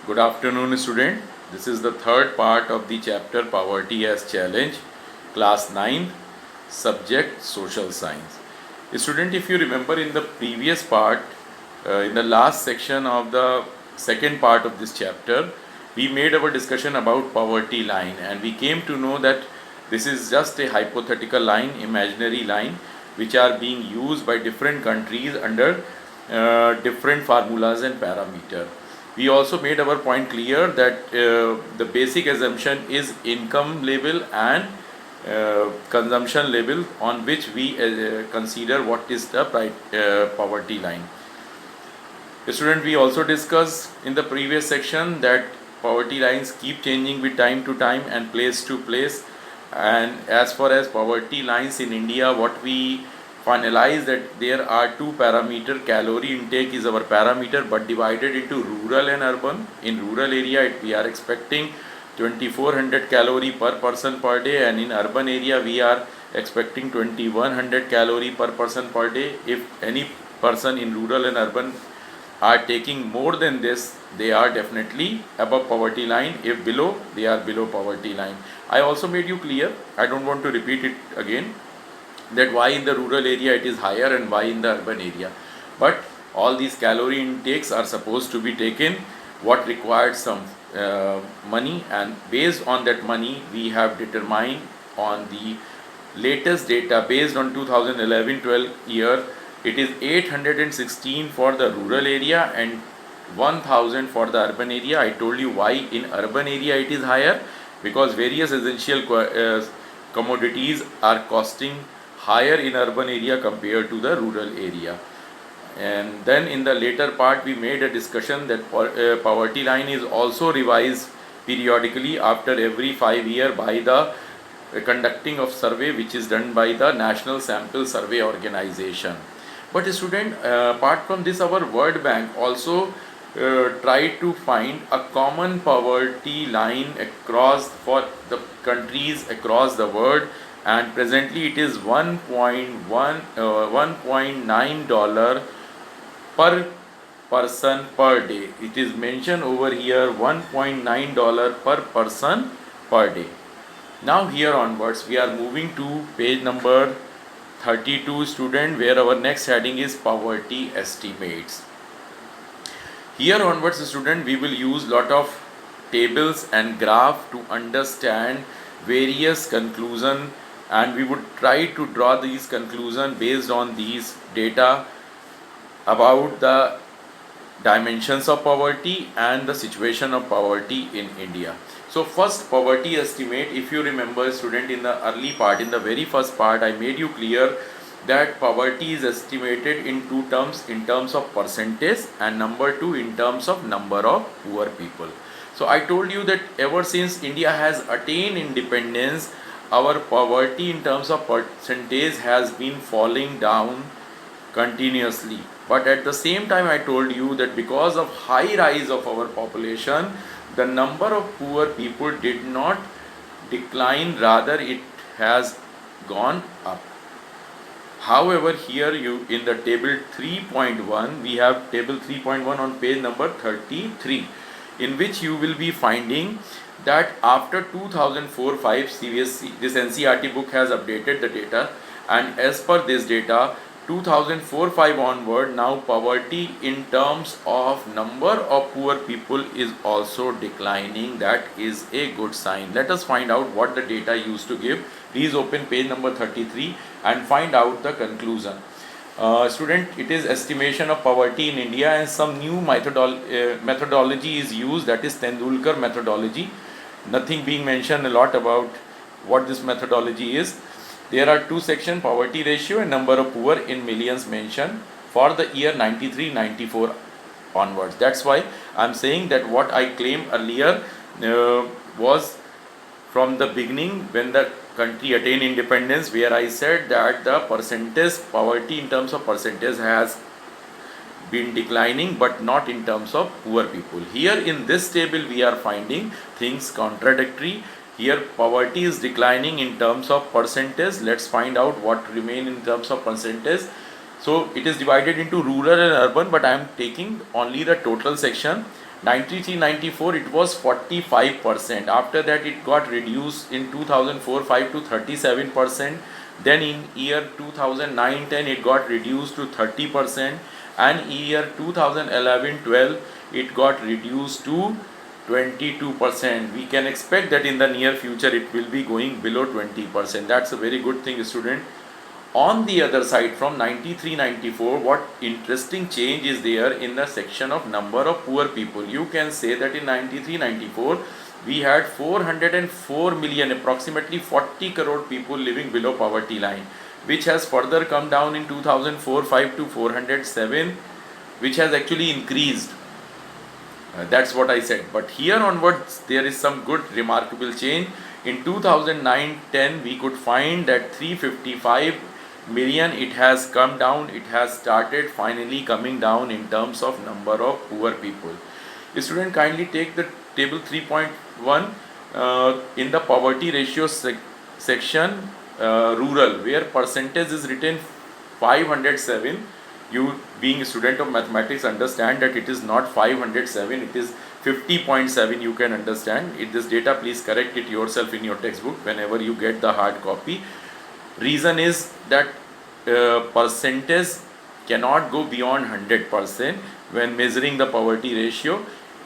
Good afternoon, student. This is the third part of the chapter Poverty as Challenge, class 9th, subject Social Science. Student, if you remember in the previous part, in the last section of the second part of this chapter, we made our discussion about poverty line and we came to know that this is just a hypothetical line, imaginary line, which are being used by different countries under different formulas and parameter. We also made our point clear that the basic assumption is income level and consumption level on which we consider what is the poverty line. Student, we also discussed in the previous section that poverty lines keep changing with time to time and place to place. And as far as poverty lines in India, what we finalize that there are two parameter. Calorie intake is our parameter, but divided into rural and urban. In rural area, we are expecting 2400 calorie per person per day, and in urban area we are expecting 2100 calorie per person per day. If any person in rural and urban are taking more than this, they are definitely above poverty line. If below, they are below poverty line. I also made you clear, I don't want to repeat it again, that why in the rural area it is higher and why in the urban area. But all these calorie intakes are supposed to be taken, what required some money, and based on that money we have determined on the latest data based on 2011-12 year. It is 816 for the rural area and 1000 for the urban area. I told you why in urban area it is higher, because various essential commodities are costing higher in urban area compared to the rural area. And then in the later part we made a discussion that poverty line is also revised periodically after every 5 years by the conducting of survey which is done by the National Sample Survey Organization. But student, apart from this, our World Bank also try to find a common poverty line across for the countries across the world, and presently it is 1.9 dollar per person per day. It is mentioned over here 1.9 dollar per person per day. Now here onwards we are moving to page number 32, student, where our next heading is poverty estimates. Here onwards, student, we will use lot of tables and graph to understand various conclusion, and we would try to draw these conclusion based on these data about the dimensions of poverty and the situation of poverty in India. So first, poverty estimate. If you remember, student, in the early part, in the very first part, I made you clear that poverty is estimated in two terms, in terms of percentage, and number two in terms of number of poor people. So I told you that ever since India has attained independence, our poverty in terms of percentage has been falling down continuously. But at the same time, I told you that because of high rise of our population, the number of poor people did not decline, rather it has gone up. However, here you in the table 3.1, we have table 3.1 on page number 33, in which you will be finding that after 2004-5 CBSE, this NCERT book has updated the data, and as per this data, 2004-5 onward, now poverty in terms of number of poor people is also declining. That is a good sign. Let us find out what the data used to give. Please open page number 33 and find out the conclusion. Student, it is estimation of poverty in India, and some new methodology is used, that is Tendulkar methodology. Nothing being mentioned a lot about what this methodology is. There are two sections, poverty ratio and number of poor in millions mentioned for the year 93-94 onwards. That's why I'm saying that what I claimed earlier was from the beginning when the country attained independence, where I said that the percentage poverty in terms of percentage has been declining, but not in terms of poor people. Here in this table we are finding things contradictory. Here poverty is declining in terms of percentage. Let's find out what remain in terms of percentage. So it is divided into rural and urban, but I am taking only the total section. 93-94 it was 45%. After that it got reduced in 2004-5 to 37%. Then in year 2009-10 it got reduced to 30%, and year 2011-12 it got reduced to 22%. We can expect that in the near future it will be going below 20%. That's a very good thing, student. On the other side, from 93-94, what interesting change is there in the section of number of poor people? You can say that in 93-94 we had 404 million, approximately 40 crore people living below poverty line, which has further come down in 2004-5 to 407, which has actually increased. That's what I said. But here onwards, there is some good remarkable change. In 2009-10, we could find that 355 million, it has come down. It has started finally coming down in terms of number of poor people. Student, kindly take the table 3.1 in the poverty ratio section, rural, where percentage is written 507. You being a student of mathematics understand that it is not 507, it is 50.7. You can understand it. This data, please correct it yourself in your textbook whenever you get the hard copy. Reason is that percentage cannot go beyond 100% when measuring the poverty ratio.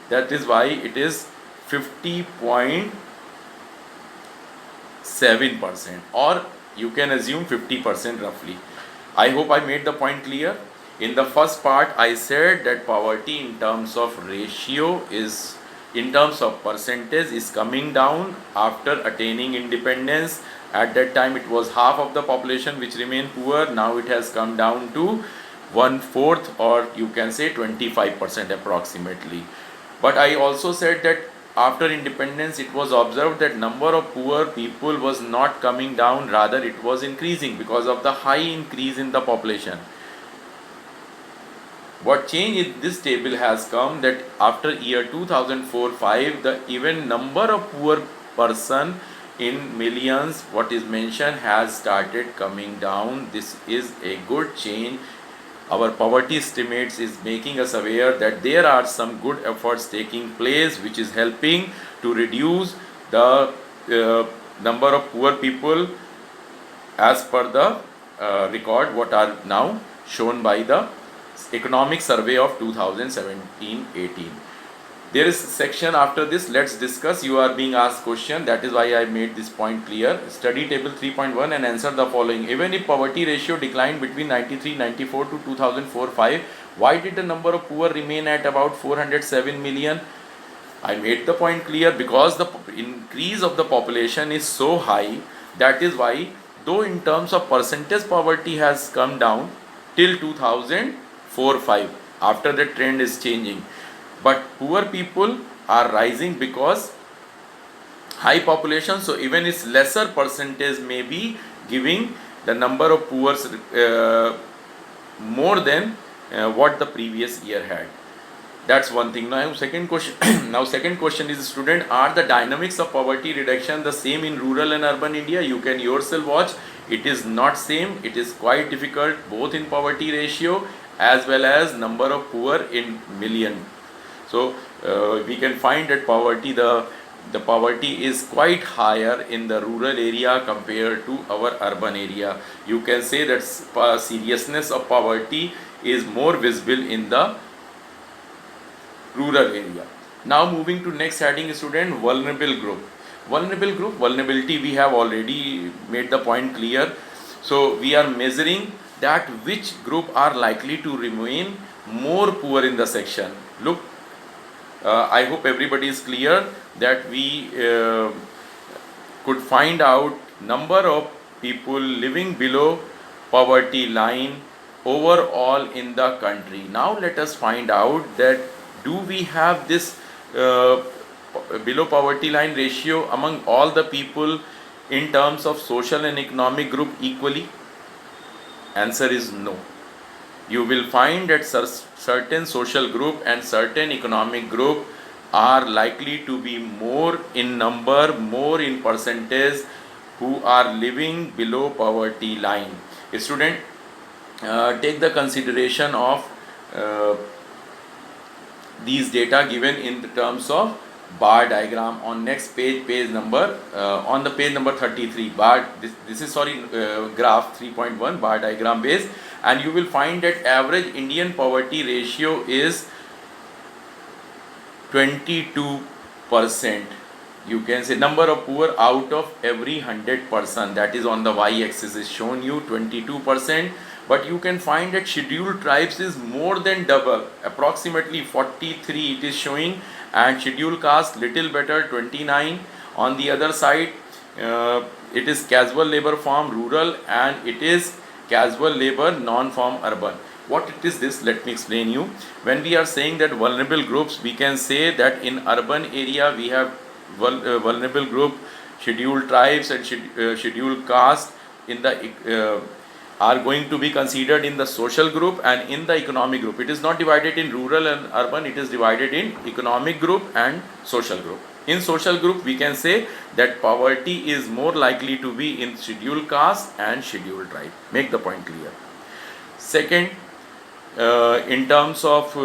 That is why it is 50.7%, or you can assume 50% roughly. I hope I made the point clear. In the first part, I said that poverty in terms of ratio is, in terms of percentage, is coming down after attaining independence. At that time, it was half of the population which remained poor. Now it has come down to 1/4, or you can say 25% approximately. But I also said that after independence, it was observed that number of poor people was not coming down, rather it was increasing because of the high increase in the population. What change in this table has come, that after year 2004-5, the even number of poor person in millions, what is mentioned, has started coming down. This is a good change. Our poverty estimates is making us aware that there are some good efforts taking place which is helping to reduce the number of poor people as per the record what are now shown by the economic survey of 2017-18. There is a section after this. Let's discuss. You are being asked question. That is why I made this point clear. Study table 3.1 and answer the following. Even if poverty ratio declined between 93-94 to 2004-5, why did the number of poor remain at about 407 million? I made the point clear, because the increase of the population is so high. That is why, though in terms of percentage, poverty has come down till 2004-5. After the trend is changing. But poor people are rising because high population, so even its lesser percentage may be giving the number of poor more than what the previous year had. That's one thing. Now second question. Now second question is, student, are the dynamics of poverty reduction the same in rural and urban India? You can yourself watch. It is not same. It is quite difficult, both in poverty ratio as well as number of poor in million. So we can find that poverty, the poverty is quite higher in the rural area compared to our urban area. You can say that seriousness of poverty is more visible in the rural area. Now moving to next heading, student, vulnerable group. Vulnerable group, vulnerability, we have already made the point clear. So we are measuring that which group are likely to remain more poor in the section. Look, I hope everybody is clear that we could find out number of people living below poverty line overall in the country. Now let us find out that do we have this below poverty line ratio among all the people in terms of social and economic group equally? Answer is no. You will find that certain social group and certain economic group are likely to be more in number, more in percentage, who are living below poverty line. A student, take the consideration of these data given in the terms of bar diagram on next page, page number on the page number 33. Bar this is sorry graph 3.1 bar diagram base, and you will find that average Indian poverty ratio is 22%. You can say number of poor out of every 100 person, that is on the y-axis is shown you 22%. But you can find that scheduled tribes is more than double, approximately 43 it is showing, and scheduled caste little better 29. On the other side it is casual labor form rural, and it is casual labor non-farm urban. What it is this, let me explain you. When we are saying that vulnerable groups, we can say that in urban area we have vulnerable group, scheduled tribes and scheduled caste in the are going to be considered in the social group and in the economic group. It is not divided in rural and urban, it is divided in economic group and social group. In social group we can say that poverty is more likely to be in scheduled caste and scheduled tribe. Make the point clear. Second, in terms of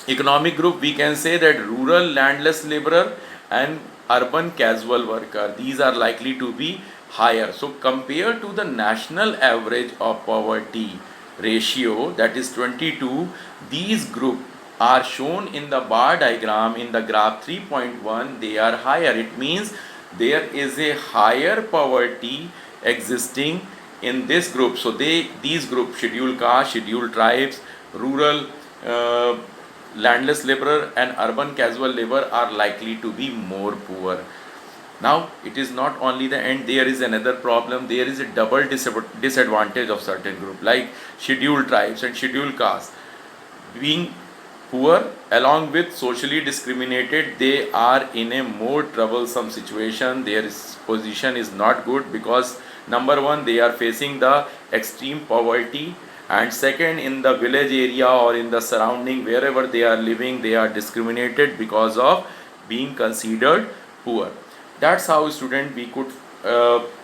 economic group, we can say that rural landless laborer and urban casual worker, these are likely to be higher. So compared to the national average of poverty ratio, that is 22, these group are shown in the bar diagram in the graph 3.1, they are higher. It means there is a higher poverty existing in this group. So these group, scheduled caste, scheduled tribes, rural landless laborer and urban casual labor, are likely to be more poor. Now it is not only the end, there is another problem. There is a double disadvantage of certain group like scheduled tribes and scheduled caste. Being poor along with socially discriminated, they are in a more troublesome situation. Their position is not good because number one, they are facing the extreme poverty, and second, in the village area or in the surrounding wherever they are living, they are discriminated because of being considered poor. That's how, student, we could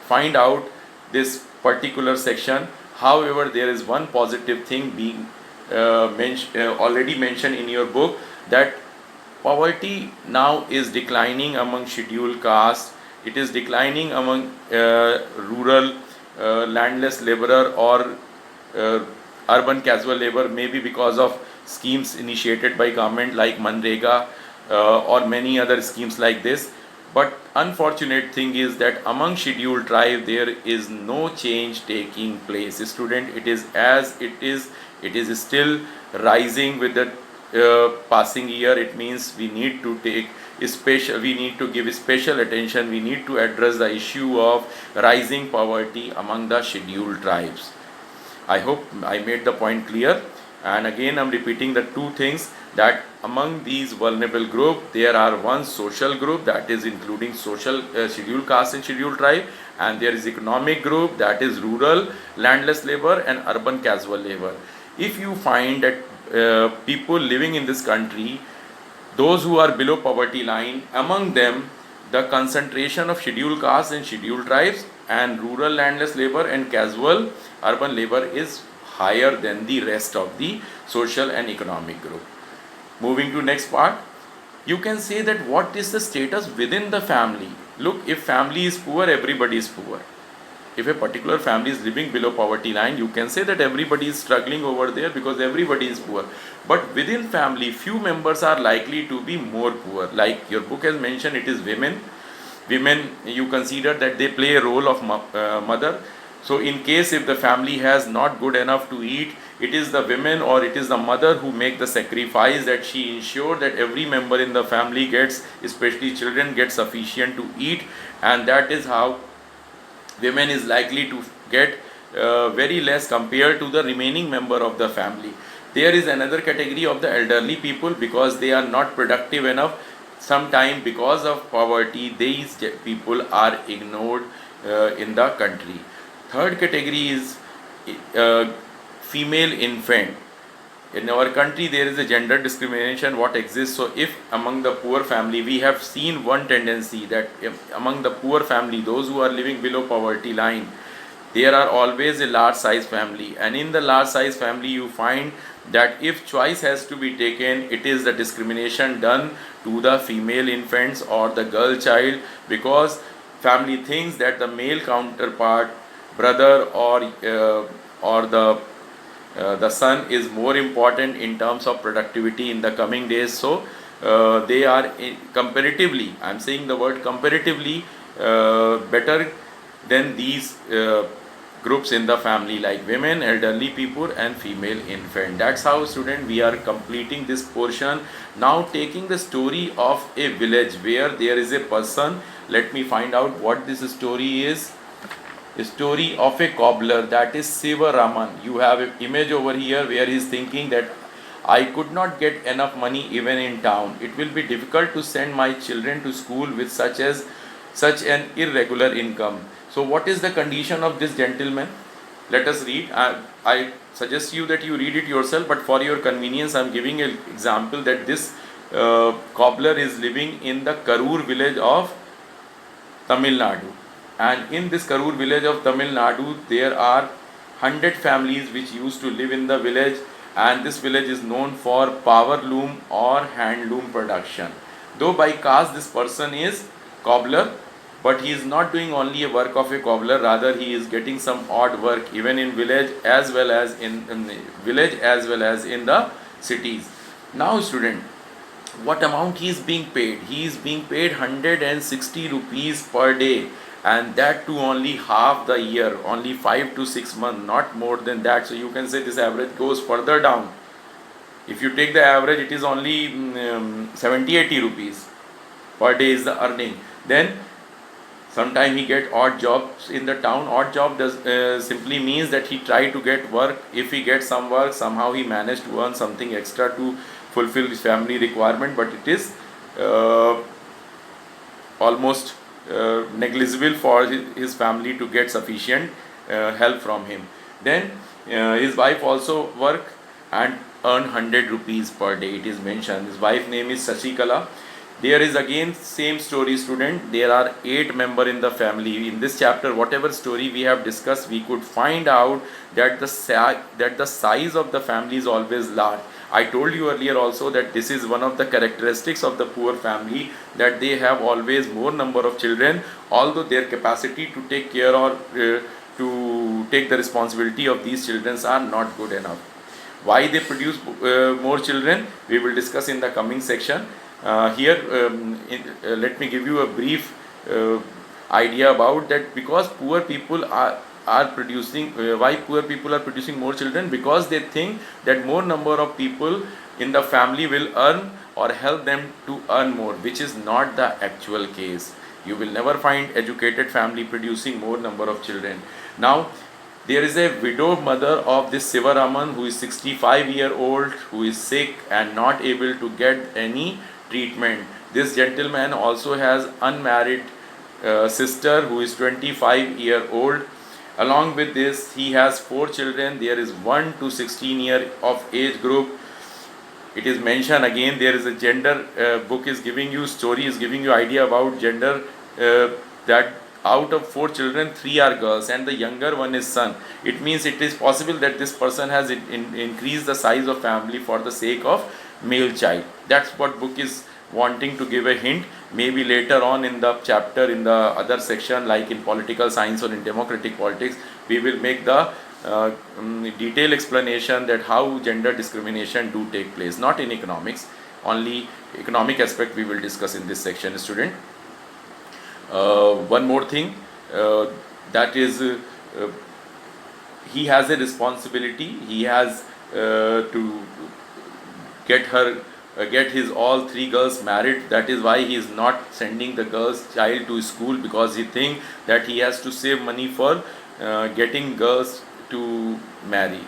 find out this particular section. However, there is one positive thing being already mentioned in your book, that poverty now is declining among scheduled caste. It is declining among rural landless laborer or urban casual labor, maybe because of schemes initiated by government like Manrega or many other schemes like this. But unfortunate thing is that among scheduled tribe there is no change taking place. Student, it is as it is. It is still rising with the passing year. It means we need to give special attention. We need to address the issue of rising poverty among the scheduled tribes. I hope I made the point clear. And again, I'm repeating the two things, that among these vulnerable group, there are one social group, that is including social scheduled caste and scheduled tribe, and there is economic group, that is rural landless labor and urban casual labor. If you find that people living in this country, those who are below poverty line, among them the concentration of scheduled caste and scheduled tribes and rural landless labor and casual urban labor is higher than the rest of the social and economic group. Moving to next part, you can say that what is the status within the family. Look, if family is poor, everybody is poor. If a particular family is living below poverty line, you can say that everybody is struggling over there because everybody is poor. But within family, few members are likely to be more poor. Like your book has mentioned, it is women. Women, you consider that they play a role of mother. So in case if the family has not good enough to eat, it is the women or it is the mother who make the sacrifice, that she ensure that every member in the family gets, especially children, get sufficient to eat. And that is how women is likely to get very less compared to the remaining member of the family. There is another category of the elderly people, because they are not productive enough. Sometime because of poverty, these people are ignored in the country. Third category is female infant. In our country there is a gender discrimination what exists. So if among the poor family, we have seen one tendency that among the poor family, those who are living below poverty line, there are always a large size family, and in the large size family you find that if choice has to be taken, it is the discrimination done to the female infants or the girl child, because family thinks that the male counterpart, brother or the son is more important in terms of productivity in the coming days. So they are comparatively, I am saying the word comparatively, better than these groups in the family, like women, elderly people and female infant. That's how, student, we are completing this portion. Now taking the story of a village where there is a person. Let me find out what this story is. A story of a cobbler, that is Siva Raman. You have an image over here where he is thinking that I could not get enough money even in town. It will be difficult to send my children to school with such an irregular income. So what is the condition of this gentleman? Let us read. I suggest you that you read it yourself, but for your convenience I am giving an example that this cobbler is living in the Karur village of Tamil Nadu. And in this Karur village of Tamil Nadu, there are 100 families which used to live in the village, and this village is known for power loom or handloom production. Though by caste this person is cobbler, but he is not doing only a work of a cobbler, rather he is getting some odd work even in village as well as in the village as well as in the cities. Now student, what amount he is being paid? He is being paid 160 rupees per day, and that too only half the year, only 5 to 6 months, not more than that. So you can say this average goes further down. If you take the average, it is only 70-80 rupees per day is the earning. Then sometime he get odd jobs in the town. Odd job does simply means that he try to get work. If he gets some work, somehow he managed to earn something extra to fulfill his family requirement, but it is almost negligible for his family to get sufficient help from him. Then his wife also work and earn 100 rupees per day. It is mentioned his wife name is Sashikala. There is again same story, student. There are 8 members in the family. In this chapter, whatever story we have discussed, we could find out that the size of the family is always large. I told you earlier also that this is one of the characteristics of the poor family, that they have always more number of children, although their capacity to take care or to take the responsibility of these children are not good enough. Why they produce more children, we will discuss in the coming section. Let me give you a brief idea about that. Because poor people are producing, why poor people are producing more children? Because they think that more number of people in the family will earn or help them to earn more, which is not the actual case. You will never find educated family producing more number of children. Now there is a widow mother of this Sivaraman who is 65-year-old, who is sick and not able to get any treatment. This gentleman also has unmarried sister who is 25-year-old. Along with this, he has 4 children. There is 1 to 16 year of age group. It is mentioned again, there is a gender book is giving you story, is giving you idea about gender, that out of 4 children, 3 are girls and the younger one is son. It means it is possible that this person has increased the size of family for the sake of male child. That's what book is wanting to give a hint. Maybe later on in the chapter, in the other section, like in political science or in democratic politics, we will make the detailed explanation that how gender discrimination do take place, not in economics. Only economic aspect we will discuss in this section, student. One more thing, that is he has a responsibility. He has to get his all 3 girls married. That is why he is not sending the girl's child to school, because he think that he has to save money for getting girls to marry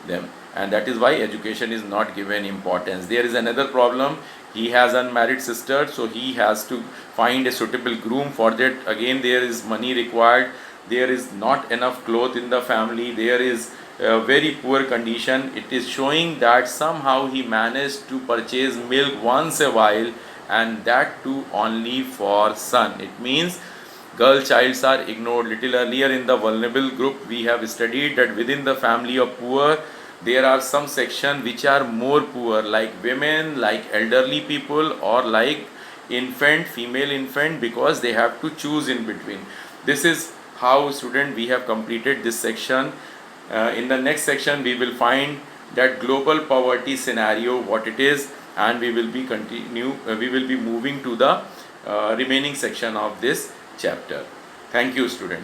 them, and that is why education is not given importance. There is another problem. He has unmarried sister, so he has to find a suitable groom. For that again there is money required. There is not enough cloth in the family. There is a very poor condition. It is showing that somehow he managed to purchase milk once a while, and that too only for son. It means Girl childs are ignored. Little earlier in the vulnerable group, we have studied that within the family of poor, there are some section which are more poor, like women, like elderly people, or like infant, female infant, because they have to choose in between. This is how, student, we have completed this section. In the next section, we will find that global poverty scenario, what it is, and we will be we will be moving to the remaining section of this chapter. Thank you, student.